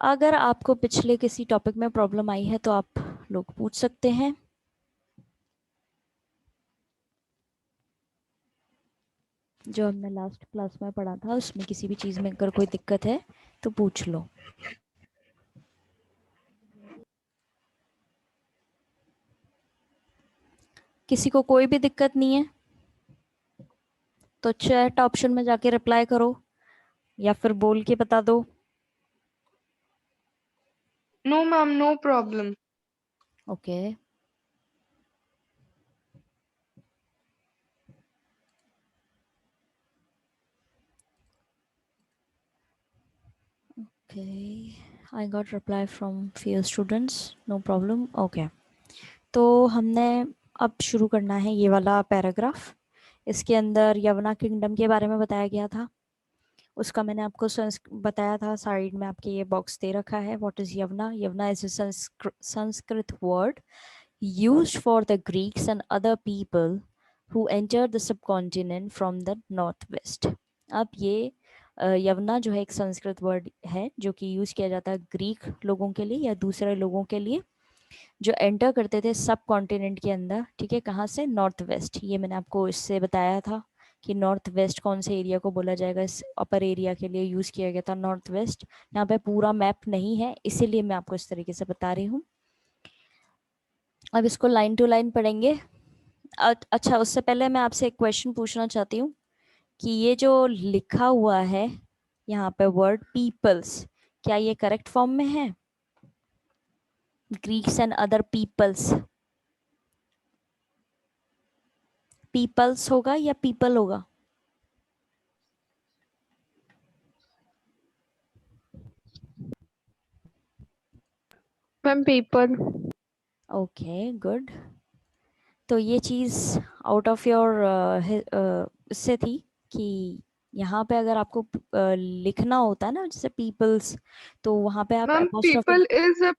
अगर आपको पिछले किसी टॉपिक में प्रॉब्लम आई है तो आप लोग पूछ सकते हैं। जो हमने लास्ट क्लास में पढ़ा था उसमें किसी भी चीज़ में अगर कोई दिक्कत है तो पूछ लो। किसी को कोई भी दिक्कत नहीं है तो चैट ऑप्शन में जाके रिप्लाई करो या फिर बोल के बता दो। No, ma'am, no problem. Okay okay I got reply from few students, no problem. Okay, तो हमने अब शुरू करना है ये वाला पैराग्राफ। इसके अंदर यवना किंगडम के बारे में बताया गया था। उसका मैंने आपको बताया था, साइड में आपके ये बॉक्स दे रखा है। What is Yavana? Yavana is a Sanskrit word used for the Greeks and other people who entered the subcontinent from the northwest। अब ये यवना जो है एक संस्कृत वर्ड है जो कि यूज किया जाता है ग्रीक लोगों के लिए या दूसरे लोगों के लिए जो एंटर करते थे सब कॉन्टिनेंट के अंदर। ठीक है, कहाँ से? North west. ये मैंने आपको इससे बताया था कि नॉर्थ वेस्ट कौन से एरिया को बोला जाएगा। इस अपर एरिया के लिए यूज किया गया था नॉर्थ वेस्ट। यहाँ पे पूरा मैप नहीं है इसीलिए मैं आपको इस तरीके से बता रही हूँ। अब इसको लाइन टू लाइन पढ़ेंगे। अच्छा, उससे पहले मैं आपसे एक क्वेश्चन पूछना चाहती हूँ कि ये जो लिखा हुआ है यहाँ पे वर्ड पीपल्स, क्या ये करेक्ट फॉर्म में है? Greeks and other peoples, peoples होगा या पीपल होगा? Ma'am, paper. Okay good. तो ये चीज़ आउट ऑफ योर से थी कि यहाँ पे अगर आपको लिखना होता है ना जैसे पीपल्स, तो वहाँ पे आप Ma'am, apostrophe, people is a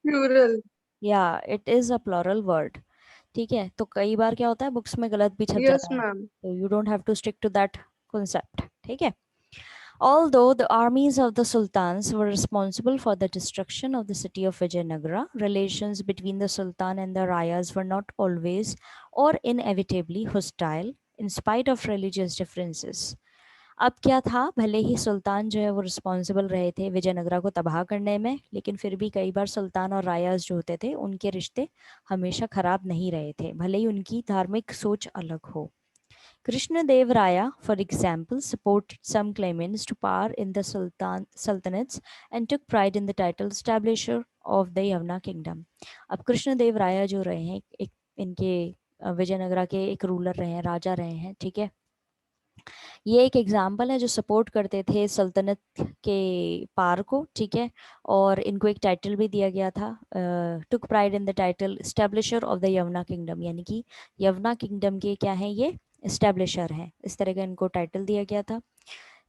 plural. या it is a plural word. ठीक है, तो कई बार क्या होता है बुक्स में गलत भी छप Yes, जाता है, ma'am. तो you don't have to stick to that concept। ठीक है, although the armies of the sultans were responsible for the destruction of the city of Vijayanagara, relations between the sultan and the rayas were not always or inevitably hostile in spite of religious differences। अब क्या था, भले ही सुल्तान जो है वो responsible रहे थे विजयनगरा को तबाह करने में, लेकिन फिर भी कई बार सुल्तान और रायाज जो होते थे उनके रिश्ते हमेशा खराब नहीं रहे थे, भले ही उनकी धार्मिक सोच अलग हो। Krishnadev Raya, for example, supported some claimants to power in the sultanates and took pride in the title establisher of the Yavana kingdom। अब कृष्णदेव राया जो रहे हैं एक इनके विजयनगरा के एक रूलर रहे हैं, राजा रहे हैं। ठीक है, ये एक एग्जाम्पल है जो सपोर्ट करते थे सल्तनत के पार को। ठीक है, और इनको एक टाइटल भी दिया गया था, took pride in the title establisher of the Yavana kingdom, यानी कि यवना किंगडम के क्या है ये एस्टेब्लिशर हैं, इस तरह का इनको टाइटल दिया गया था।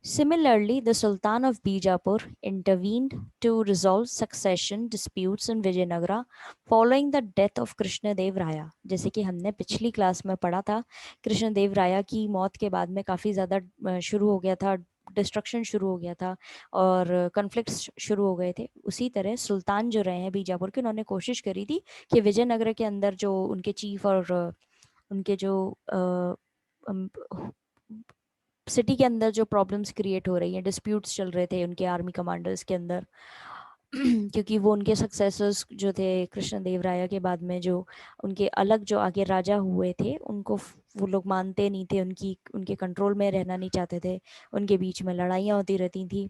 Similarly, the Sultan of Bijapur intervened to resolve succession disputes in Vijayanagara following the death of Krishnadev Raya। जैसे कि हमने पिछली क्लास में पढ़ा था, कृष्णदेव राया की मौत के बाद में काफ़ी ज़्यादा शुरू हो गया था, डिस्ट्रक्शन शुरू हो गया था और कॉन्फ्लिक्ट्स शुरू हो गए थे। उसी तरह सुल्तान जो रहे हैं बीजापुर के, उन्होंने कोशिश करी थी कि विजयनगर के अंदर जो उनके चीफ और उनके जो सिटी के अंदर जो प्रॉब्लम्स क्रिएट हो रही हैं, डिस्प्यूट्स चल रहे थे उनके आर्मी कमांडर्स के अंदर क्योंकि वो उनके सक्सेसर्स जो थे कृष्णदेव राया के बाद में, जो उनके अलग जो आगे राजा हुए थे, उनको वो लोग मानते नहीं थे, उनके कंट्रोल में रहना नहीं चाहते थे, उनके बीच में लड़ाइयाँ होती रहती थी।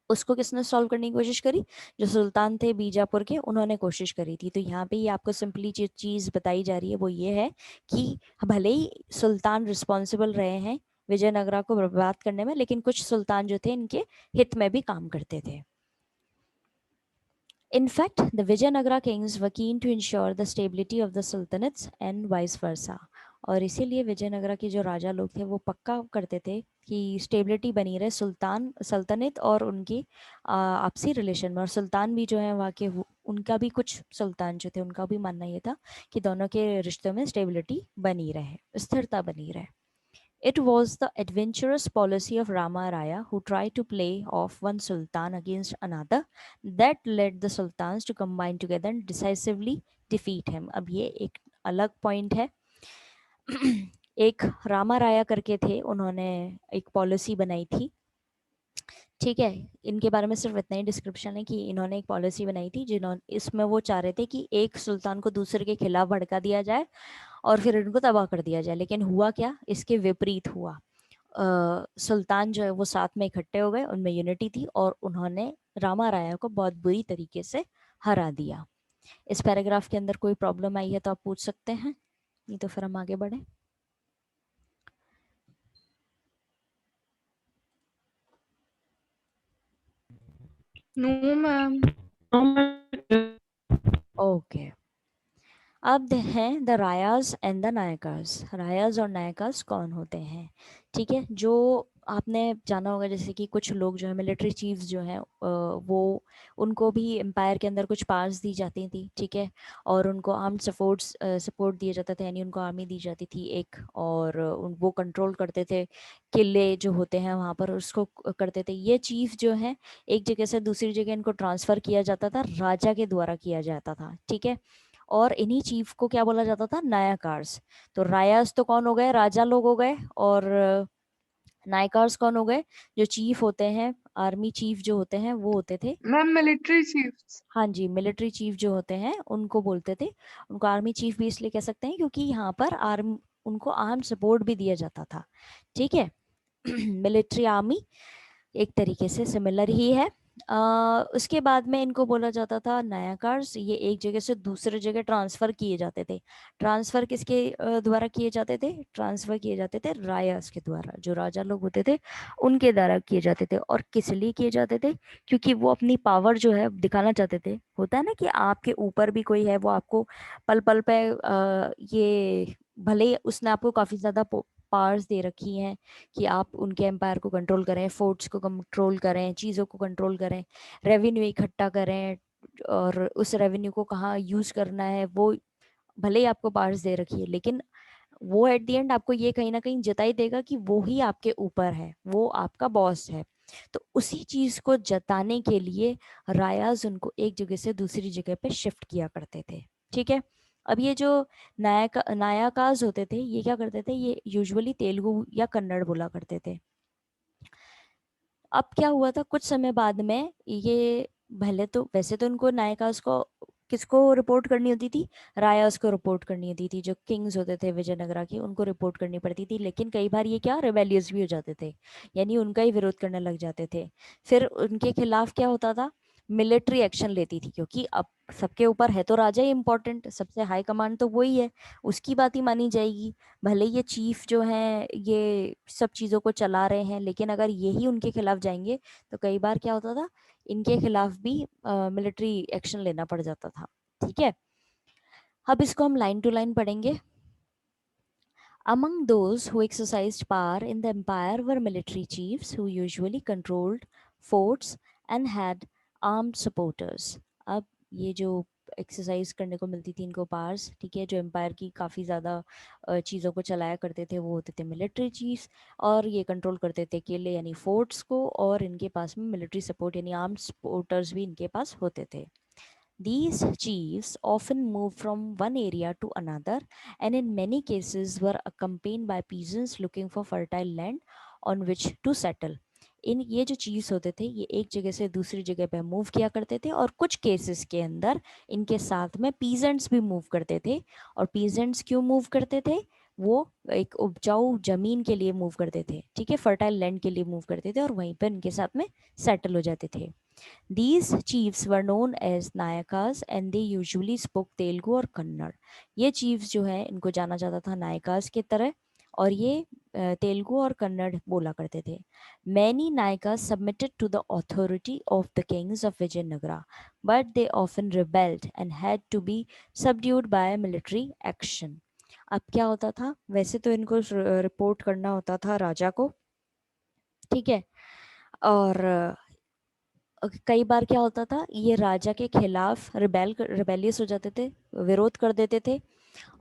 उसको किसने सॉल्व करने की कोशिश करी? जो सुल्तान थे बीजापुर के, उन्होंने कोशिश करी थी। तो यहाँ पे ये आपको सिंपली जो चीज़ बताई जा रही है वो ये है कि भले ही सुल्तान रिस्पॉन्सिबल रहे हैं विजयनगरा को बर्बाद करने में, लेकिन कुछ सुल्तान जो थे इनके हित में भी काम करते थे। In fact, the Vijayanagara kings were keen to ensure the stability of the sultanates and vice versa। और इसीलिए विजयनगरा के जो राजा लोग थे वो पक्का करते थे कि स्टेबिलिटी बनी रहे सल्तनत और उनकी आपसी रिलेशन में। और सुल्तान भी जो है वहाँ के, उनका भी कुछ सुल्तान जो थे उनका भी मानना ये था कि दोनों के रिश्तों में स्टेबिलिटी बनी रहे, स्थिरता बनी रहे। It was the adventurous policy of Rama Raya, who tried to play off one sultan against another, that led the sultans to combine together and decisively defeat him. अब ये एक अलग पॉइंट है. एक रामा राया करके थे, उन्होंने एक पॉलिसी बनाई थी. ठीक है, इनके बारे में सिर्फ इतना ही डिस्क्रिप्शन है कि इन्होंने एक पॉलिसी बनाई थी जिन्होंने, इसमें वो चाह रहे थे कि एक सुल्तान को दूसरे के खिलाफ भड़का दिया जाए और फिर इनको तबाह कर दिया जाए. लेकिन हुआ क्या, इसके विपरीत हुआ. सुल्तान जो है वो साथ में इकट्ठे हो गए, उनमें यूनिटी थी और उन्होंने रामा राया को बहुत बुरी तरीके से हरा दिया. इस पैराग्राफ के अंदर कोई प्रॉब्लम आई है तो आप पूछ सकते हैं, नहीं तो फिर हम आगे बढ़े. No, ma'am. ओके, अब हैं द रायाज एंड द नायकास. रायाज और नायकास कौन होते हैं? ठीक है, जो आपने जाना होगा जैसे कि कुछ लोग जो है मिलिट्री चीफ्स जो हैं वो, उनको भी एम्पायर के अंदर कुछ पावर्स दी जाती थी. ठीक है, और उनको आर्म्ड सपोर्ट दिया जाता था, यानी उनको आर्मी दी जाती थी एक, और वो कंट्रोल करते थे किले जो होते हैं वहाँ पर, उसको करते थे. ये चीफ जो है एक जगह से दूसरी जगह इनको ट्रांसफ़र किया जाता था, राजा के द्वारा किया जाता था. ठीक है, और इन्हीं चीफ को क्या बोला जाता था? नायकार्स. तो रायास तो कौन हो गए? राजा लोग हो गए. और नायकार्स कौन हो गए? जो चीफ होते हैं, आर्मी चीफ जो होते हैं वो होते थे. Ma'am, military chiefs. हाँ जी, मिलिट्री चीफ जो होते हैं उनको बोलते थे. उनको आर्मी चीफ भी इसलिए कह सकते हैं क्योंकि यहाँ पर उनको आर्म सपोर्ट भी दिया जाता था. ठीक है, मिलिट्री आर्मी एक तरीके से सिमिलर ही है. उसके बाद में इनको बोला जाता था नायकार्स. ये एक जगह से दूसरे जगह ट्रांसफ़र किए जाते थे. ट्रांसफ़र किसके द्वारा किए जाते थे? ट्रांसफ़र किए जाते थे रायास के द्वारा, जो राजा लोग होते थे उनके द्वारा किए जाते थे. और किस लिए किए जाते थे? क्योंकि वो अपनी पावर जो है दिखाना चाहते थे. होता है ना कि आपके ऊपर भी कोई है, वो आपको पल पल पे ये भले ही उसने आपको काफ़ी ज़्यादा पावर्स दे रखी हैं कि आप उनके एम्पायर को कंट्रोल करें, फोर्ट्स को कंट्रोल करें, चीज़ों को कंट्रोल करें, रेवेन्यू इकट्ठा करें, और उस रेवेन्यू को कहाँ यूज़ करना है, वो भले ही आपको पावर्स दे रखी है, लेकिन वो एट द एंड आपको ये कहीं ना कहीं जताई देगा कि वो ही आपके ऊपर है, वो आपका बॉस है. तो उसी चीज़ को जताने के लिए रायाज उनको एक जगह से दूसरी जगह पे शिफ्ट किया करते थे. ठीक है, अब ये जो नायकाज होते थे ये क्या करते थे? ये यूजुअली तेलुगु या कन्नड़ बोला करते थे. अब क्या हुआ था, कुछ समय बाद में ये, भले तो वैसे तो उनको नायकास को किसको रिपोर्ट करनी होती थी? रायास को रिपोर्ट करनी होती थी. जो किंग्स होते थे विजयनगरा के, उनको रिपोर्ट करनी पड़ती थी. लेकिन कई बार ये क्या, रिबेलियस भी हो जाते थे, यानी उनका ही विरोध करने लग जाते थे. फिर उनके खिलाफ क्या होता था? मिलिट्री एक्शन लेती थी, क्योंकि अब सबके ऊपर है तो राजा ही इम्पोर्टेंट, सबसे हाई कमांड तो वही है, उसकी बात ही मानी जाएगी. भले ये चीफ जो हैं ये सब चीज़ों को चला रहे हैं, लेकिन अगर यही उनके खिलाफ जाएंगे तो कई बार क्या होता था, इनके खिलाफ भी मिलिट्री एक्शन लेना पड़ जाता था. ठीक है, अब इसको हम लाइन टू लाइन पढ़ेंगे. Among those who exercised power in the empire were military chiefs who usually controlled forts and had armed supporters. अब ये जो एक्सरसाइज करने को मिलती थी इनको पावर्स, ठीक है, जो एम्पायर की काफ़ी ज़्यादा चीज़ों को चलाया करते थे, वो होते थे मिलिट्री चीफ्स. और ये कंट्रोल करते थे किले यानी फोर्ट्स को, और इनके पास में मिलिट्री सपोर्ट यानी आर्म्ड सपोर्टर्स भी इनके पास होते थे. These chiefs often moved from one area to another, and in many cases were accompanied by peasants looking for fertile land on which to settle. इन ये जो चीफ्स होते थे ये एक जगह से दूसरी जगह पे मूव किया करते थे, और कुछ केसेस के अंदर इनके साथ में पीजेंट्स भी मूव करते थे. और पीजेंट्स क्यों मूव करते थे? वो एक उपजाऊ जमीन के लिए मूव करते थे. ठीक है, फर्टाइल लैंड के लिए मूव करते थे, और वहीं पर इनके साथ में सेटल हो जाते थे. These chiefs were known as नायकास and they usually spoke Telugu और कन्नड़. ये chiefs जो है इनको जाना जाता था नायकास की तरह, और ये तेलुगु और कन्नड़ बोला करते थे. Many नायकास submitted to the authority of the kings of Vijayanagara, but they often rebelled and had to be subdued by military action. अब क्या होता था, वैसे तो इनको रिपोर्ट करना होता था राजा को, ठीक है, और कई बार क्या होता था, ये राजा के खिलाफ रिबेलियस हो जाते थे, विरोध कर देते थे.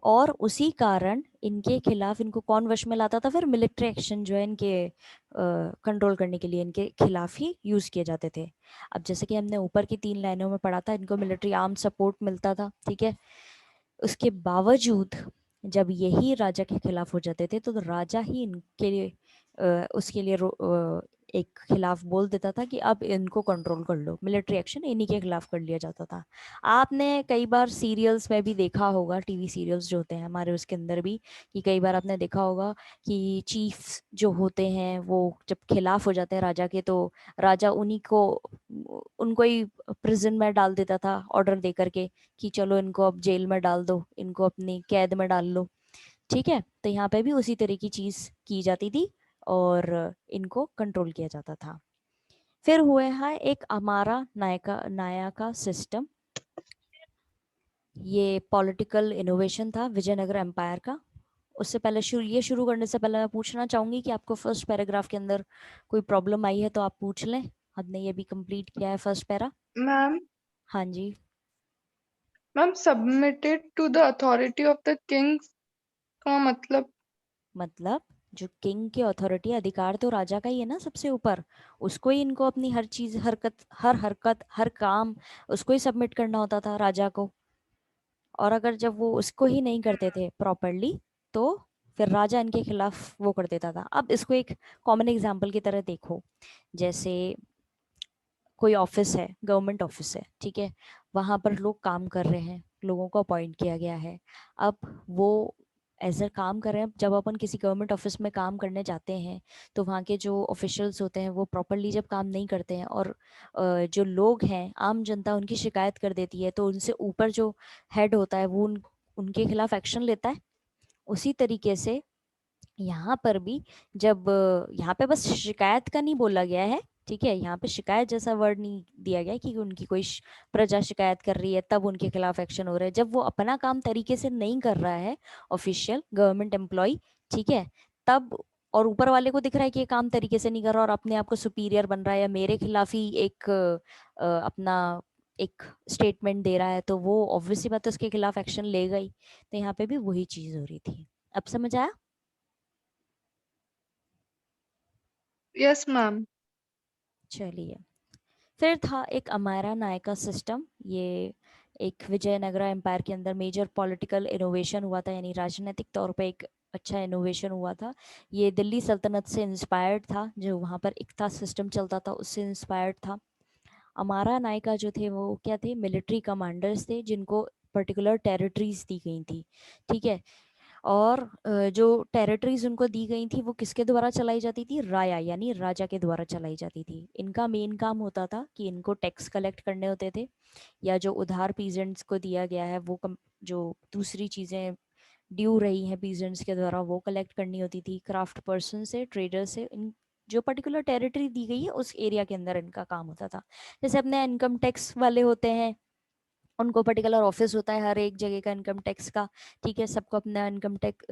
और उसी कारण इनके खिलाफ इनको कौन वश में लाता था, फिर मिलिट्री एक्शन जो है इनके कंट्रोल करने के लिए इनके खिलाफ ही यूज किए जाते थे। अब जैसे कि हमने ऊपर की 3 लाइनों में पढ़ा था, इनको मिलिट्री आर्म सपोर्ट मिलता था, ठीक है। उसके बावजूद जब यही राजा के खिलाफ हो जाते थे तो राजा ही इनके लिए उसके लिए एक खिलाफ बोल देता था कि अब इनको कंट्रोल कर लो, मिलिट्री एक्शन इन्हीं के खिलाफ कर लिया जाता था। आपने कई बार सीरियल्स में भी देखा होगा, टीवी सीरियल्स जो होते हैं हमारे उसके अंदर भी, कि कई बार आपने देखा होगा कि चीफ जो होते हैं वो जब खिलाफ हो जाते हैं राजा के, तो राजा उन्हीं को उनको ही प्रिजन में डाल देता था ऑर्डर दे करके कि चलो इनको अब जेल में डाल दो, इनको अपनी कैद में डाल लो, ठीक है। तो यहाँ पे भी उसी तरह की चीज की जाती थी और इनको कंट्रोल किया जाता था। फिर हुए है एक हमारा नायका सिस्टम। ये पॉलिटिकल इनोवेशन था विजयनगर एम्पायर का। उससे पहले शुरू करने से पहले मैं पूछना चाहूंगी कि आपको फर्स्ट पैराग्राफ के अंदर कोई प्रॉब्लम आई है तो आप पूछ लें। हमने ये भी कंप्लीट किया है फर्स्ट पैरा। मैम हाँ जी। Ma'am submitted to the authority of the kings का मतलब जो किंग की अथॉरिटी, अधिकार तो राजा का ही है ना सबसे ऊपर, उसको ही इनको अपनी हर चीज, हरकत हर काम उसको ही सबमिट करना होता था राजा को। और अगर जब वो उसको ही नहीं करते थे प्रॉपरली तो फिर राजा इनके खिलाफ वो कर देता था। अब इसको एक कॉमन एग्जाम्पल की तरह देखो, जैसे कोई ऑफिस है, गवर्नमेंट ऑफिस है, ठीक है। वहां पर लोग काम कर रहे हैं, लोगों को अपॉइंट किया गया है। अब वो एज अ काम कर रहे हैं, जब अपन किसी गवर्नमेंट ऑफिस में काम करने जाते हैं तो वहाँ के जो ऑफिशियल्स होते हैं वो प्रॉपरली जब काम नहीं करते हैं और जो लोग हैं, आम जनता उनकी शिकायत कर देती है, तो उनसे ऊपर जो हेड होता है वो उनके खिलाफ एक्शन लेता है। उसी तरीके से यहाँ पर भी जब यहाँ पे बस शिकायत का नहीं बोला गया है, ठीक है, यहाँ पे शिकायत जैसा वर्ड नहीं दिया गया कि उनकी कोई प्रजा शिकायत कर रही है तब उनके खिलाफ एक्शन हो रहा है। जब वो अपना काम तरीके से नहीं कर रहा है, ऑफिशियल गवर्नमेंट एम्प्लॉय, ठीक है, तब, और ऊपर वाले को दिख रहा है कि ये काम तरीके से नहीं कर रहा और अपने आप को सुपीरियर बन रहा है या मेरे खिलाफ ही एक अपना एक स्टेटमेंट दे रहा है, तो वो ऑब्वियसली बात है उसके खिलाफ एक्शन लेगा ही। तो यहाँ पे भी वही चीज हो रही थी। अब समझ आया? Yes ma'am. चलिए, फिर था एक अमारा नायका सिस्टम। ये एक विजयनगरा एम्पायर के अंदर मेजर पॉलिटिकल इनोवेशन हुआ था, यानी राजनीतिक तौर पे एक अच्छा इनोवेशन हुआ था। ये दिल्ली सल्तनत से इंस्पायर्ड था, जो वहाँ पर इक्ता सिस्टम चलता था उससे इंस्पायर्ड था। अमारा नायका जो थे वो क्या थे, मिलिट्री कमांडर्स थे जिनको पर्टिकुलर टेरिटरीज दी गई थी, ठीक है। और जो टेरिटरीज उनको दी गई थी वो किसके द्वारा चलाई जाती थी, राया यानी राजा के द्वारा चलाई जाती थी। इनका मेन काम होता था कि इनको टैक्स कलेक्ट करने होते थे, या जो उधार पीजेंट्स को दिया गया है वो जो दूसरी चीजें ड्यू रही हैं पीजेंट्स के द्वारा वो कलेक्ट करनी होती थी, क्राफ्ट पर्सन से, ट्रेडर से। इन जो पर्टिकुलर टेरिटरी दी गई है उस एरिया के अंदर इनका काम होता था। जैसे अपने इनकम टैक्स वाले होते हैं, उनको पर्टिकुलर ऑफिस होता है हर एक जगह का इनकम टैक्स का, ठीक है। सबको अपना इनकम टैक्स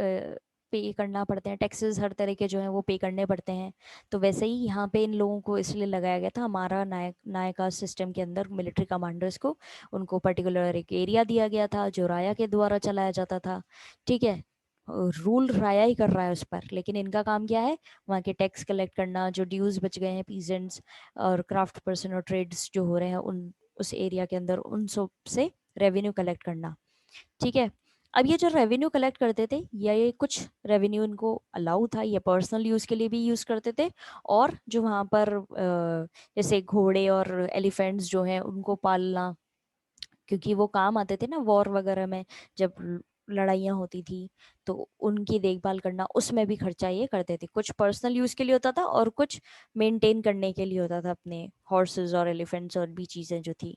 पे करना पड़ते हैं, टैक्सेस हर तरह के जो हैं वो पे करने पड़ते हैं। तो वैसे ही यहाँ पे इन लोगों को इसलिए लगाया गया था, हमारा नायका सिस्टम के अंदर मिलिट्री कमांडर्स को, उनको पर्टिकुलर एक एरिया दिया गया था जो राया के द्वारा चलाया जाता था, ठीक है। रूल राया ही कर रहा है उस पर, लेकिन इनका काम क्या है, वहाँ के टैक्स कलेक्ट करना, जो ड्यूज बच गए हैं पीजेंट्स और क्राफ्ट पर्सन और ट्रेड्स जो हो रहे हैं उन उस एरिया के अंदर, उन सब से रेवेन्यू कलेक्ट करना, ठीक है। अब ये जो रेवेन्यू कलेक्ट करते थे, ये कुछ रेवेन्यू इनको अलाउ था, ये पर्सनल यूज के लिए भी यूज करते थे। और जो वहाँ पर जैसे घोड़े और एलिफेंट्स जो हैं उनको पालना, क्योंकि वो काम आते थे ना वॉर वगैरह में, जब लड़ाइयाँ होती थी तो उनकी देखभाल करना, उसमें भी खर्चा ये करते थे। कुछ पर्सनल यूज के लिए होता था और कुछ मेंटेन करने के लिए होता था, अपने हॉर्सेस और एलिफेंट्स और भी चीजें जो थी।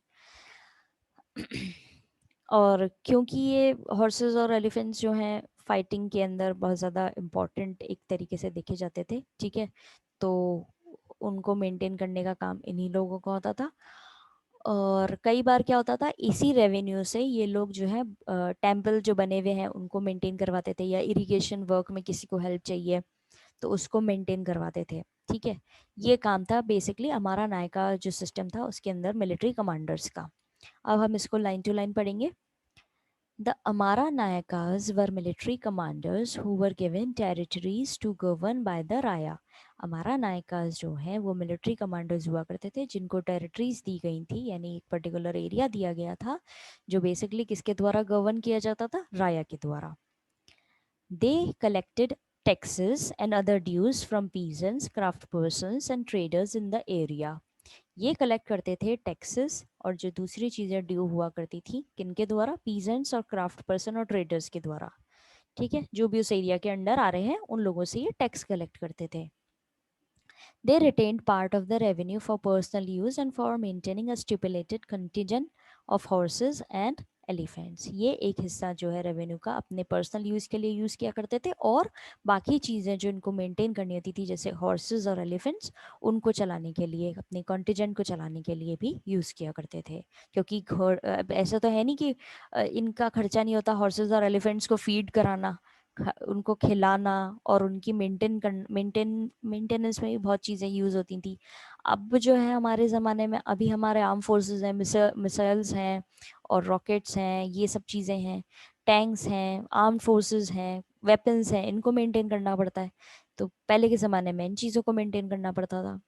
और क्योंकि ये हॉर्सेस और एलिफेंट्स जो हैं फाइटिंग के अंदर बहुत ज़्यादा इम्पोर्टेंट एक तरीके से देखे जाते थे, ठीक है, तो उनको मेंटेन करने का काम इन्हीं लोगों का होता था। और कई बार क्या होता था, इसी रेवेन्यू से ये लोग जो है टेम्पल जो बने हुए हैं उनको मेंटेन करवाते थे, या इरिगेशन वर्क में किसी को हेल्प चाहिए तो उसको मेंटेन करवाते थे, ठीक है। ये काम था बेसिकली हमारा नायका जो सिस्टम था उसके अंदर मिलिट्री कमांडर्स का। अब हम इसको लाइन टू लाइन पढ़ेंगे। The Amara Nayakas were military commanders who were given territories to govern by the Raya. अमारा नायकास जो हैं वो मिलिट्री कमांडर्स हुआ करते थे जिनको टेरिटरीज दी गई थी, यानी एक पर्टिकुलर एरिया दिया गया था जो बेसिकली किसके द्वारा गवर्न किया जाता था, राया के द्वारा. They collected taxes and other dues from peasants, craftspersons and traders in the area. ये कलेक्ट करते थे टैक्सेस और जो दूसरी चीज़ें ड्यू हुआ करती थी किनके द्वारा, पीजेंट्स और क्राफ्ट पर्सन और ट्रेडर्स के द्वारा. ठीक है, जो भी उस एरिया के अंडर आ रहे हैं उन लोगों से ये टैक्स कलेक्ट करते थे. They retained part of the revenue for personal use and for maintaining a stipulated contingent of horses and elephants. ये एक हिस्सा जो है रेवेन्यू का अपने पर्सनल यूज़ के लिए यूज़ किया करते थे और बाकी चीज़ें जो इनको मेंटेन करनी होती थी जैसे हॉर्सेस और एलिफेंट्स उनको चलाने के लिए, अपने कॉन्टिजेंट को चलाने के लिए भी यूज़ किया करते थे. क्योंकि ऐसा तो है नहीं कि इनका खर्चा नहीं होता हॉर्सेस और एलिफेंट्स को फीड कराना, उनको खिलाना और उनकी मेंटेनेंस में भी बहुत चीज़ें यूज़ होती थी. अब जो है हमारे ज़माने में अभी हमारे आर्म फोर्सेस हैं, मिसाइल्स हैं और रॉकेट्स हैं, ये सब चीज़ें हैं, टैंक्स हैं, आर्म फोर्सेस हैं, वेपन्स हैं, इनको मेंटेन करना पड़ता है. तो पहले के ज़माने में इन चीज़ों को मेंटेन करना पड़ता था.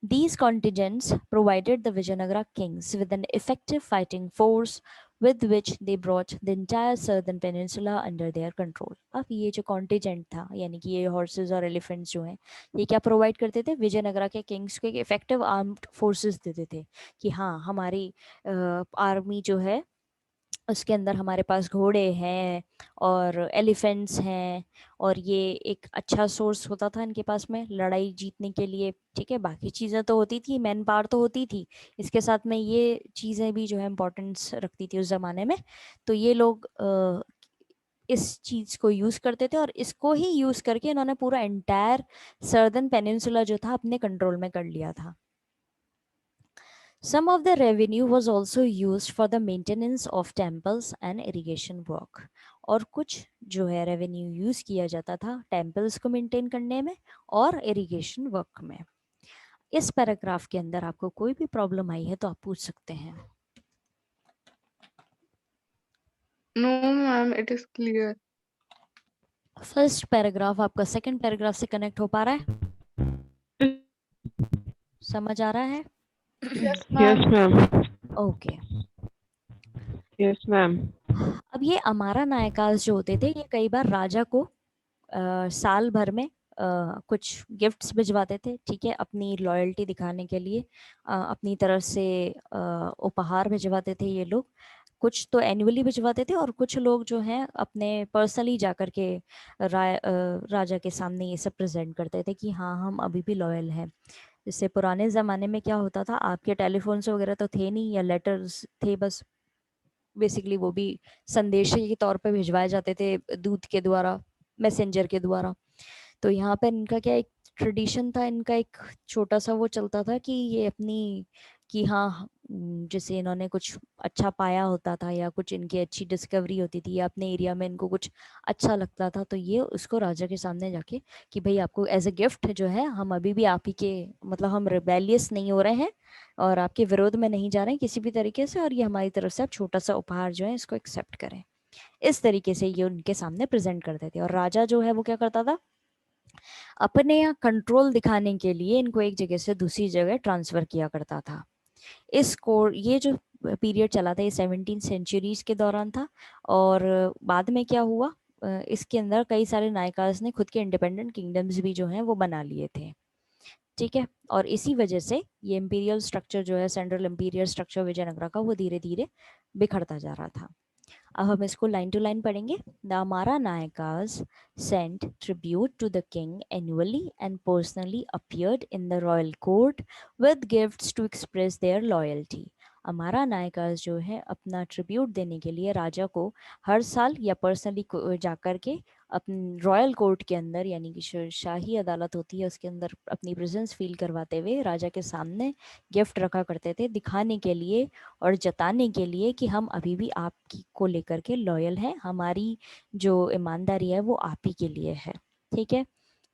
These contingents provided the Vijayanagara kings with an effective fighting force with which they brought the entire southern peninsula under their control. अब ये जो contingent था यानी कि ये horses और elephants जो हैं ये क्या provide करते थे, विजयनगरा के kings को एक effective armed forces देते थे कि हाँ हमारी army जो है उसके अंदर हमारे पास घोड़े हैं और एलिफेंट्स हैं और ये एक अच्छा सोर्स होता था इनके पास में लड़ाई जीतने के लिए. ठीक है, बाकी चीज़ें तो होती थी, मैन पावर तो होती थी, इसके साथ में ये चीज़ें भी जो है इम्पोर्टेंस रखती थी उस ज़माने में. तो ये लोग इस चीज़ को यूज़ करते थे और इसको ही यूज़ करके इन्होंने पूरा एंटायर सर्दर्न पेनिनसुला जो था अपने कंट्रोल में कर लिया था. Some of the revenue was also used for the maintenance of temples and irrigation work. और कुछ जो है रेवेन्यू यूज किया जाता था टेम्पल्स को मेंटेन करने में और इरिगेशन वर्क में. इस पैराग्राफ के अंदर आपको कोई भी प्रॉब्लम आई है तो आप पूछ सकते हैं. No, ma'am, it is clear. First paragraph आपका सेकंड पैराग्राफ से कनेक्ट हो पा रहा है, समझ आ रहा है? Yes, Yes, ma'am. ma'am. Okay. Yes, ma'am. अब ये अमारा नायकास जो होते थे ये कई बार राजा को साल भर में कुछ गिफ्ट्स भिजवाते थे. ठीक है, अपनी लॉयल्टी दिखाने के लिए अपनी तरफ से उपहार भिजवाते थे ये लोग. कुछ तो एनुअली भिजवाते थे और कुछ लोग जो हैं अपने पर्सनली जाकर के राजा के सामने ये सब प्रेजेंट करते थे कि हाँ हम अभी भी लॉयल हैं. जैसे पुराने ज़माने में क्या होता था, आपके टेलीफोन्स वगैरह तो थे नहीं या लेटर्स थे बस, बेसिकली वो भी संदेश के तौर पे भिजवाए जाते थे दूत के द्वारा, मैसेंजर के द्वारा. तो यहाँ पे इनका क्या एक ट्रेडिशन था, इनका एक छोटा सा वो चलता था कि ये अपनी कि हाँ जैसे इन्होंने कुछ अच्छा पाया होता था या कुछ इनकी अच्छी डिस्कवरी होती थी या अपने एरिया में इनको कुछ अच्छा लगता था तो ये उसको राजा के सामने जाके कि भाई आपको एज ए गिफ्ट जो है हम अभी भी आप ही के मतलब हम रिबेलियस नहीं हो रहे हैं और आपके विरोध में नहीं जा रहे हैं किसी भी तरीके से और ये हमारी तरफ से आप छोटा सा उपहार जो है इसको एक्सेप्ट करें. इस तरीके से ये उनके सामने प्रेजेंट करते थे और राजा जो है वो क्या करता था, अपने यहाँ कंट्रोल दिखाने के लिए इनको एक जगह से दूसरी जगह ट्रांसफर किया करता था. इस कोर ये जो पीरियड चला था ये 17 सेंचुरीज के दौरान था और बाद में क्या हुआ, इसके अंदर कई सारे नायकास ने खुद के इंडिपेंडेंट किंगडम्स भी जो हैं वो बना लिए थे. ठीक है, और इसी वजह से ये इम्पीरियल स्ट्रक्चर जो है सेंट्रल इम्पीरियल स्ट्रक्चर विजयनगरा का वो धीरे धीरे बिखरता जा रहा था. अब हम इसको लाइन टू लाइन पढ़ेंगे. द अमारा नायकास sent tribute to the king annually and personally appeared in the royal court with gifts to express their loyalty. अमारा नायकास जो है अपना ट्रिब्यूट देने के लिए राजा को हर साल या पर्सनली जाकर के अपने रॉयल कोर्ट के अंदर यानी कि शाही अदालत होती है उसके अंदर अपनी प्रेजेंस फील करवाते हुए राजा के सामने गिफ्ट रखा करते थे दिखाने के लिए और जताने के लिए कि हम अभी भी आपकी को लेकर के लॉयल हैं, हमारी जो ईमानदारी है वो आप ही के लिए है. ठीक है,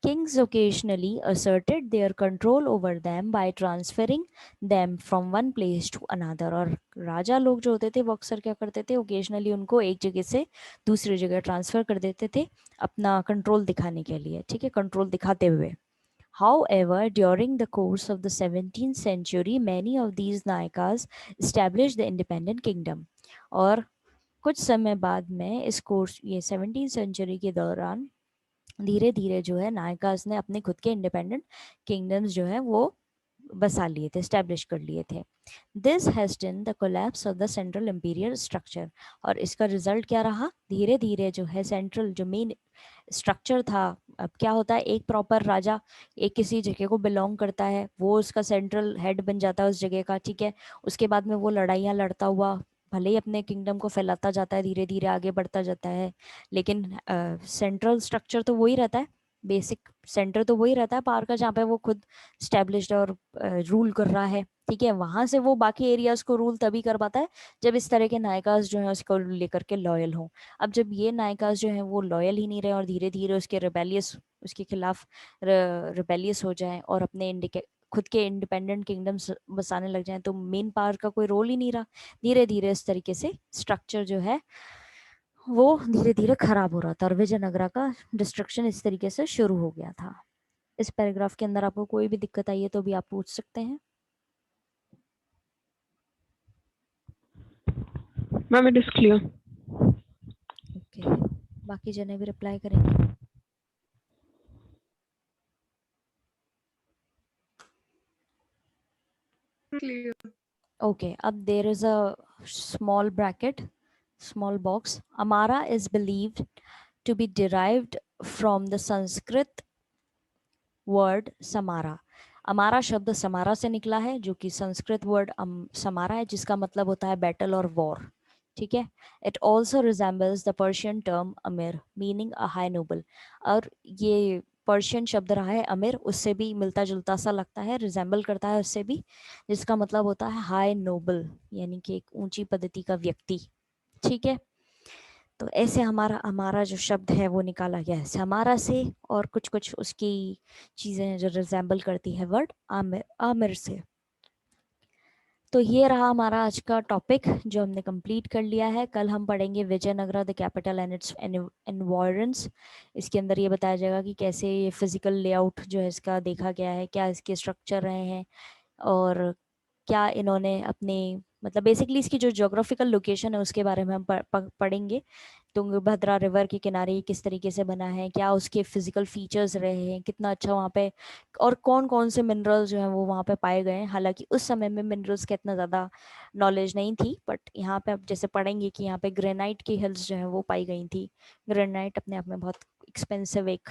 Kings occasionally asserted their control over them by transferring them from one place to another. और राजा लोग जो होते थे वो अक्सर क्या करते थे, ओकेजनली उनको एक जगह से दूसरी जगह ट्रांसफर कर देते थे अपना कंट्रोल दिखाने के लिए, ठीक है, कंट्रोल दिखाते हुए. However, during the course of the 17th century, many of these नायकास established the independent kingdom. और कुछ समय बाद में इस कोर्स ये 17th सेंचुरी के दौरान धीरे धीरे जो है नायकास ने अपने खुद के इंडिपेंडेंट किंगडम्स जो है वो बसा लिए थे, स्टैब्लिश कर लिए थे. This hastened the collapse of the central imperial structure. और इसका रिजल्ट क्या रहा, धीरे धीरे जो है सेंट्रल जो मेन स्ट्रक्चर था, अब क्या होता है, एक प्रॉपर राजा एक किसी जगह को बिलोंग करता है, वो उसका सेंट्रल हेड बन जाता है उस जगह का, ठीक है. उसके बाद में वो लड़ाइयाँ लड़ता हुआ भले ही अपने किंगडम को फैलाता जाता है, धीरे धीरे आगे बढ़ता जाता है, लेकिन सेंट्रल स्ट्रक्चर तो वही रहता है, बेसिक सेंटर तो वही रहता है पावर का, जहाँ पे वो खुद स्टैब्लिश्ड और रूल कर रहा है, ठीक है. वहां से वो बाकी एरियाज को रूल तभी कर पाता है जब इस तरह के नायकास जो है उसको लेकर के लॉयल हो. अब जब ये नायकास जो है वो लॉयल ही नहीं रहे और धीरे धीरे उसके रिबेलियस, उसके खिलाफ रिबेलियस हो जाए और अपने खुद के इंडिपेंडेंट किंगडम्स बसाने लग जाए, तो मेन पावर का कोई रोल ही नहीं रहा. धीरे धीरे इस तरीके से स्ट्रक्चर जो है वो धीरे धीरे खराब हो रहा था और विजयनगरा का डिस्ट्रक्शन इस तरीके से शुरू हो गया था. इस पैराग्राफ के अंदर आपको कोई भी दिक्कत आई है तो भी आप पूछ सकते हैं. Ma'am it is clear. Okay, बाकी जने भी रिप्लाई करेंगे. Clear. Okay, अब there is a small bracket, small box. Amara is believed to be derived from the Sanskrit word samara. अमारा शब्द समारा से निकला है, जो कि संस्कृत वर्ड समारा है, जिसका मतलब होता है बैटल और वॉर, ठीक है. It also resembles the Persian term अमीर मीनिंग अ हाई नोबल. और ये पर्शियन शब्द रहा है अमीर, उससे भी मिलता जुलता सा लगता है, रिजेंबल करता है उससे भी, जिसका मतलब होता है हाई नोबल, यानी कि एक ऊंची पद्धति का व्यक्ति, ठीक है. तो ऐसे हमारा हमारा जो शब्द है वो निकाला गया है हमारा से, और कुछ कुछ उसकी चीजें जो रिजेंबल करती है वर्ड आमिर आमिर से. तो ये रहा हमारा आज का टॉपिक जो हमने कंप्लीट कर लिया है. कल हम पढ़ेंगे Vijayanagara the capital and it's environments. इसके अंदर ये बताया जाएगा कि कैसे ये फिजिकल लेआउट जो है इसका देखा गया है, क्या इसके स्ट्रक्चर रहे हैं, और क्या इन्होंने अपने मतलब बेसिकली इसकी जो ज्योग्राफिकल लोकेशन है उसके बारे में हम पढ़ेंगे. तुंगभद्रा रिवर के किनारे ये किस तरीके से बना है, क्या उसके फिजिकल फीचर्स रहे हैं, कितना अच्छा वहाँ पे, और कौन कौन से मिनरल्स जो हैं वो वहाँ पे पाए गए हैं. हालांकि उस समय में मिनरल्स का इतना ज़्यादा नॉलेज नहीं थी, बट यहाँ पे अब जैसे पढ़ेंगे कि यहाँ पे ग्रेनाइट की हिल्स जो है वो पाई गई थी. ग्रेनाइट अपने आप में बहुत एक्सपेंसिव एक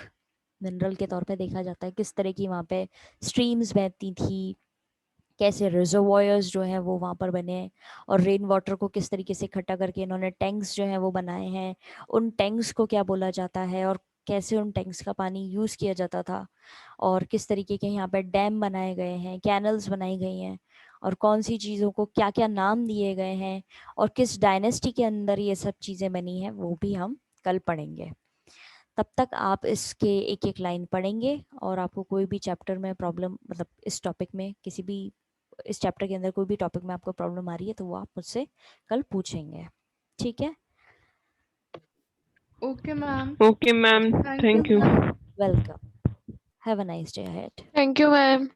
मिनरल के तौर पे देखा जाता है. किस तरह की वहाँ पे स्ट्रीम्स बहती थी, कैसे रिजर्वॉयर्स जो है वो वहाँ पर बने हैं, और रेन वाटर को किस तरीके से इकट्ठा करके इन्होंने टैंक्स जो है वो बनाए हैं, उन टैंक्स को क्या बोला जाता है, और कैसे उन टैंक्स का पानी यूज़ किया जाता था, और किस तरीके के यहाँ पे डैम बनाए गए हैं, कैनल्स बनाई गई हैं, और कौन सी चीज़ों को क्या क्या नाम दिए गए हैं, और किस डायनेस्टी के अंदर ये सब चीज़ें बनी हैं, वो भी हम कल पढ़ेंगे. तब तक आप इसके एक एक लाइन पढ़ेंगे, और आपको कोई भी चैप्टर में प्रॉब्लम मतलब इस टॉपिक में किसी भी इस चैप्टर के अंदर कोई भी टॉपिक में आपको प्रॉब्लम आ रही है तो वो आप मुझसे कल पूछेंगे, ठीक है. Okay, ma'am. Okay ma'am, Thank thank you, you. ma'am. Welcome. Have a nice day ahead. Thank you, ma'am.